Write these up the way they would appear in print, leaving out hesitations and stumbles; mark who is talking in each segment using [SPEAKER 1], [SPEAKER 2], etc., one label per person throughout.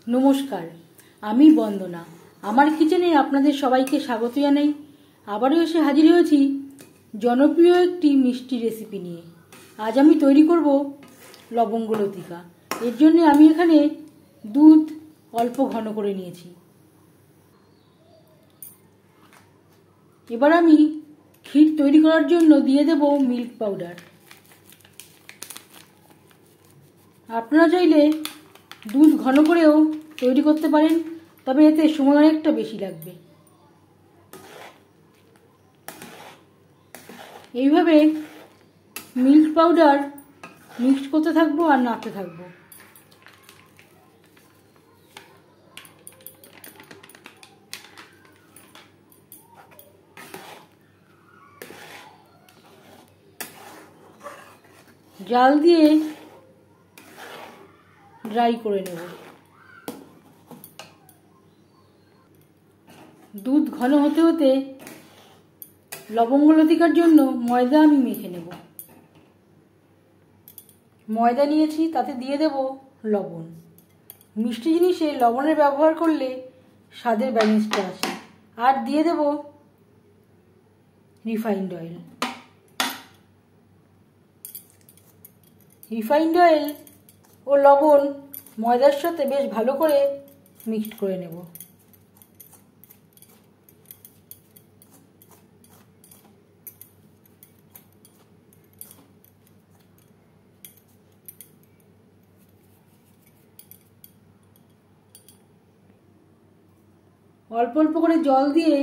[SPEAKER 1] নমস্কার, আমি বন্দনা। আমার কিচেনে আপনাদের সবাইকে স্বাগত জানাই। আবারও এসে হাজির হয়েছি জনপ্রিয় একটি মিষ্টি রেসিপি নিয়ে। আজ আমি তৈরি করব লবঙ্গ লতিকা। এর জন্য আমি এখানে দুধ অল্প ঘন করে নিয়েছি। এবার আমি ক্ষীর তৈরি করার জন্য দিয়ে দেব মিল্ক পাউডার। আপনারা চাইলে দুধ ঘন করেও তৈরি করতে পারেন, তবে এতে সময় অনেকটা বেশি লাগবে। এইভাবে মিল্ক পাউডার মিক্স করতে থাকবো আর নাড়তে থাকবো। জাল দিয়ে ড্রাই করে নেব। দুধ ঘন হতে হতে লবঙ্গ লতিকার জন্য ময়দা আমি মেখে নেব। ময়দা নিয়েছি, তাতে দিয়ে দেব লবণ। মিষ্টি জিনিসে লবণের ব্যবহার করলে স্বাদের ব্যালেন্সটা আসে। আর দিয়ে দেব রিফাইন্ড অয়েল। রিফাইন্ড অয়েল ও লবণ ময়দার সাথে বেশ ভালো করে মিক্সড করে নেব। অল্প অল্প করে জল দিয়ে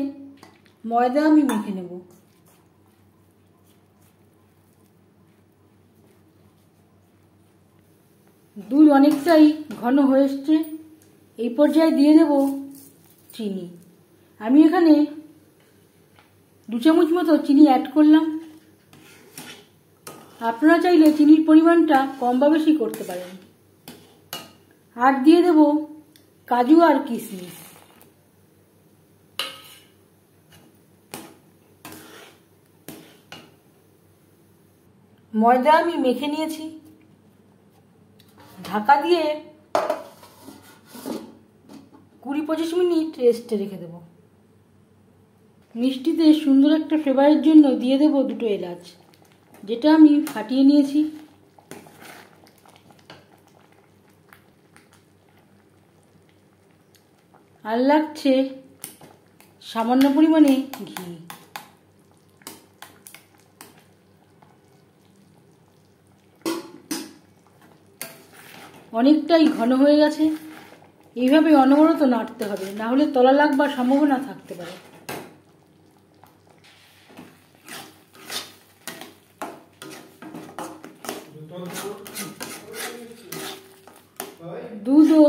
[SPEAKER 1] ময়দা আমি মেখে নেব। দুধ অনেকটাই ঘন হয়ে এসছে। এই পর্যায়ে দিয়ে দেব চিনি। আমি এখানে 2 চামচ মতো চিনি অ্যাড করলাম। আপনারা চাইলে চিনির পরিমাণটা কম বা বেশি করতে পারেন। আর দিয়ে দেব কাজু আর কিশমিশ। ময়দা আমি মেখে নিয়েছি। ঢাকা দিয়ে 20-25 মিনিট রেস্টে রেখে দেব। মিষ্টিতে সুন্দর একটা ফ্লেভারের জন্য দিয়ে দেব 2 এলাচ, যেটা আমি ফাটিয়ে নিয়েছি। আর লাগছে সামান্য পরিমাণে ঘি। অনেকটাই ঘন হয়ে গেছে। এইভাবে অনবরত নাড়তে হবে, না হলে তলা লাগবার সম্ভাবনা থাকতে পারে। দুধ ও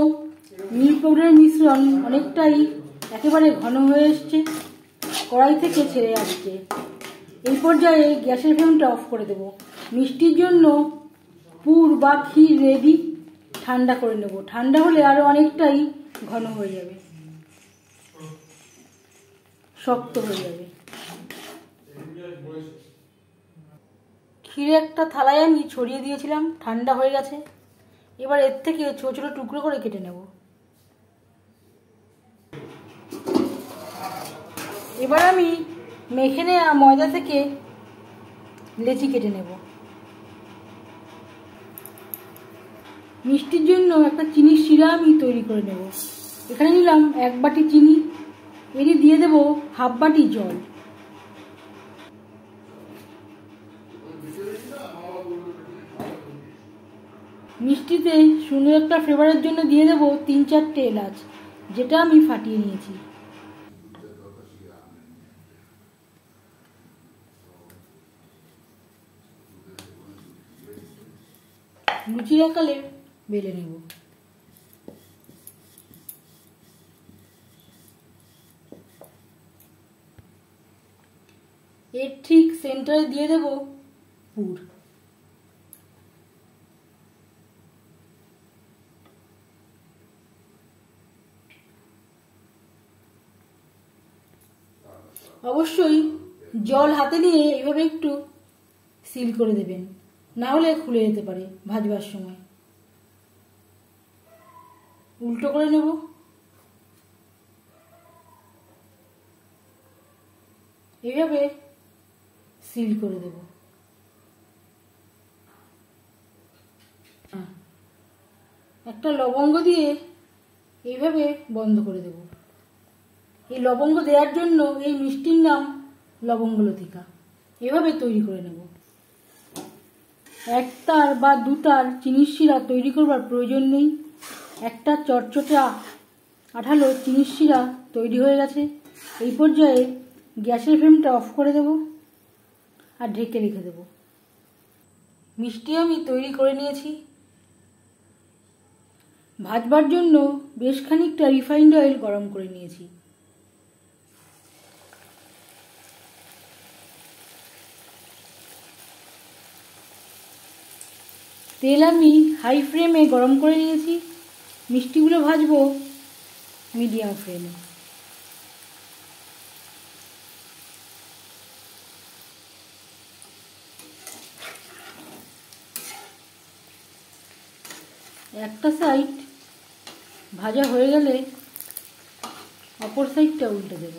[SPEAKER 1] মিল্ক পাউডারের মিশ্রণ অনেকটাই একেবারে ঘন হয়ে এসছে, কড়াই থেকে ছেড়ে আসছে। এই পর্যায়ে গ্যাসের ফ্লেমটা অফ করে দেব। মিষ্টির জন্য পুর বা ক্ষীর রেডি। ঠান্ডা করে নেব। ঠান্ডা হলে আরো অনেকটাই ঘন হয়ে যাবে, শক্ত হয়ে যাবে। ক্ষীর একটা থালায় আমি ছড়িয়ে দিয়েছিলাম, ঠান্ডা হয়ে গেছে। এবার এর থেকে ছোট ছোট টুকরো করে কেটে নেব। এবার আমি মেখে নেওয়া ময়দা থেকে লেচি কেটে নেব। মিষ্টির জন্য একটা চিনির শিরা আমি তৈরি করে নেব। এখানে নিলাম 1 বাটি চিনি। এরই দিয়ে দেব 1/2 বাটি জল। মিষ্টিতে সুন্দর একটা ফ্লেভারের জন্য দিয়ে দেব 3-4টে এলাচ, যেটা আমি ফাটিয়ে নিয়েছি। লুচির আকারে বেলে নেব। এর ঠিক সেন্টারে দিয়ে দেব পুর। অবশ্যই জল হাতে নিয়ে এইভাবে একটু সিল করে দেবেন, না হলে খুলে যেতে পারে ভাজবার সময়। উল্টো করে নেব। এইভাবে সিল করে দেব। একটা লবঙ্গ দিয়ে এইভাবে বন্ধ করে দেব। এই লবঙ্গ দেওয়ার জন্য এই মিষ্টির নাম লবঙ্গ লতিকা। এভাবে তৈরি করে নেব। একটার বা দুটার চিনির শিরা তৈরি করবার প্রয়োজন নেই। একটা চটচটে আঠালো চিনির শিরা তৈরি হয়ে গেছে। এই পর্যায়ে গ্যাসের ফ্লেমটা অফ করে দেব আর ঢেকে রেখে দেব। মিষ্টি আমি তৈরি করে নিয়েছি। ভাজবার জন্য বেশ খানিকটা রিফাইন্ড অয়েল গরম করে নিয়েছি। তেল আমি হাই ফ্লেমে গরম করে নিয়েছি। মিষ্টিগুলো ভাজবো মিডিয়াম ফ্লেমে। একটা সাইড ভাজা হয়ে গেলে অপর সাইডটা উল্টে দেব।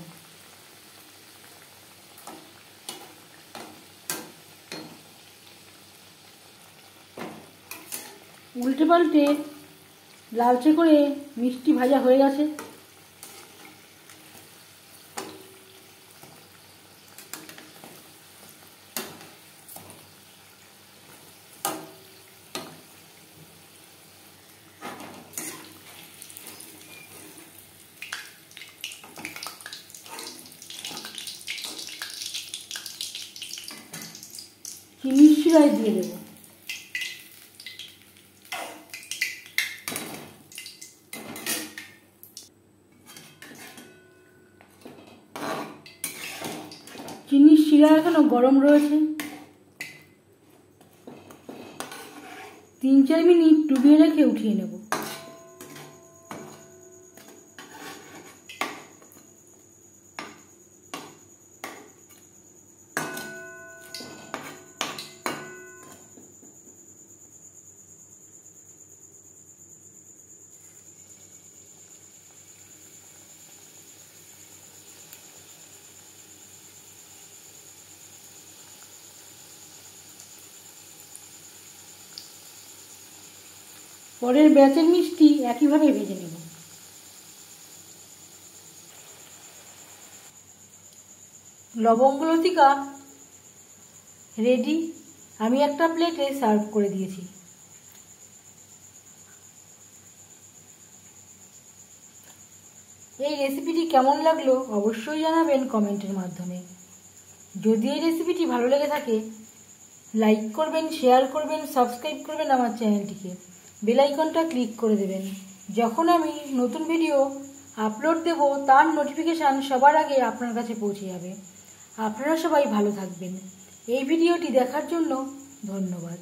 [SPEAKER 1] উল্টে পাল্টে লালচে করে মিষ্টি ভাজা হয়ে গেছে। চিনির শিরায় দিয়ে দেব। চিনির শিরা এখনো গরম রয়েছে। 3-4 মিনিট ডুবিয়ে রেখে উঠিয়ে নেব। পরের ব্যাচের মিষ্টি একইভাবে ভেজে নেব। লবঙ্গ লতিকা রেডি। আমি একটা প্লেটে সার্ভ করে দিয়েছি। এই রেসিপিটি কেমন লাগলো অবশ্যই জানাবেন কমেন্টের মাধ্যমে। যদি এই রেসিপিটি ভালো লেগে থাকে লাইক করবেন, শেয়ার করবেন, সাবস্ক্রাইব করবেন আমার চ্যানেলটিকে। বেল আইকনটা ক্লিক করে দেবেন। যখন আমি নতুন ভিডিও আপলোড দেব তার নোটিফিকেশান সবার আগে আপনার কাছে পৌঁছে যাবে। আপনারা সবাই ভালো থাকবেন। এই ভিডিওটি দেখার জন্য ধন্যবাদ।